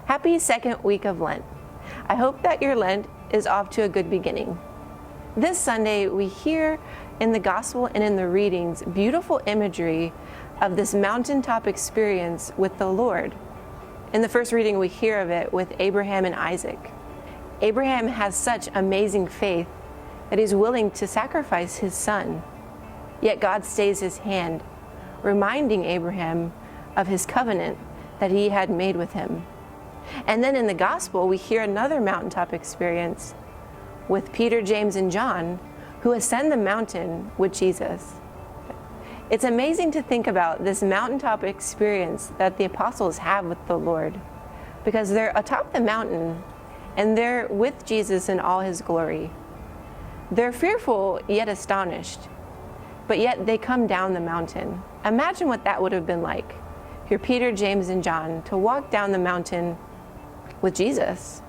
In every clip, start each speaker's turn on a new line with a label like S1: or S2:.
S1: Happy second week of Lent. I hope that your Lent is off to a good beginning. This Sunday, we hear in the gospel and in the readings beautiful imagery of this mountaintop experience with the Lord. In the first reading, we hear of it with Abraham and Isaac. Abraham has such amazing faith that he's willing to sacrifice his son. Yet God stays his hand, reminding Abraham of his covenant that he had made with him. And then in the gospel, we hear another mountaintop experience with Peter, James, and John, who ascend the mountain with Jesus. It's amazing to think about this mountaintop experience that the apostles have with the Lord, because they're atop the mountain and they're with Jesus in all his glory. They're fearful yet astonished, but yet they come down the mountain. Imagine what that would have been like. You're Peter, James, and John to walk down the mountain with Jesus,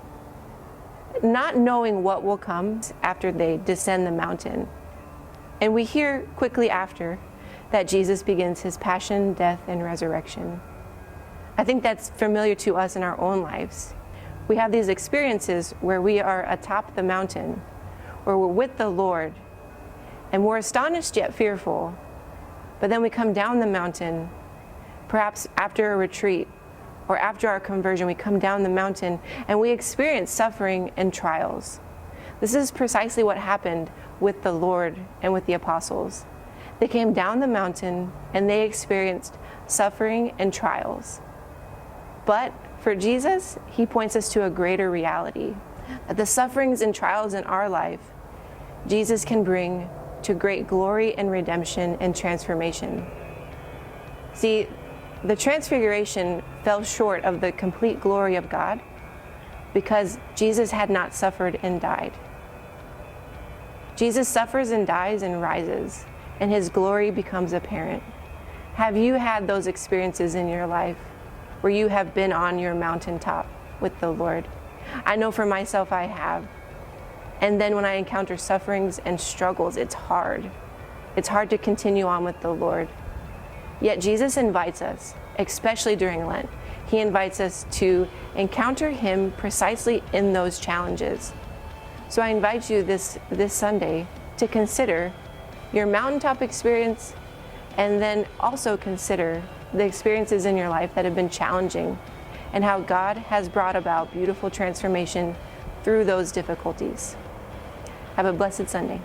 S1: not knowing what will come after they descend the mountain. And we hear quickly after that Jesus begins his passion, death, and resurrection. I think that's familiar to us in our own lives. We have these experiences where we are atop the mountain, where we're with the Lord, and we're astonished yet fearful. But then we come down the mountain, perhaps after a retreat, or after our conversion, we come down the mountain and we experience suffering and trials. This is precisely what happened with the Lord and with the apostles. They came down the mountain and they experienced suffering and trials. But for Jesus, he points us to a greater reality, that the sufferings and trials in our life, Jesus can bring to great glory and redemption and transformation. See, the transfiguration fell short of the complete glory of God because Jesus had not suffered and died. Jesus suffers and dies and rises, and his glory becomes apparent. Have you had those experiences in your life where you have been on your mountaintop with the Lord? I know for myself I have. And then when I encounter sufferings and struggles, it's hard. It's hard to continue on with the Lord. Yet Jesus invites us, especially during Lent, he invites us to encounter him precisely in those challenges. So I invite you this Sunday to consider your mountaintop experience, and then also consider the experiences in your life that have been challenging and how God has brought about beautiful transformation through those difficulties. Have a blessed Sunday.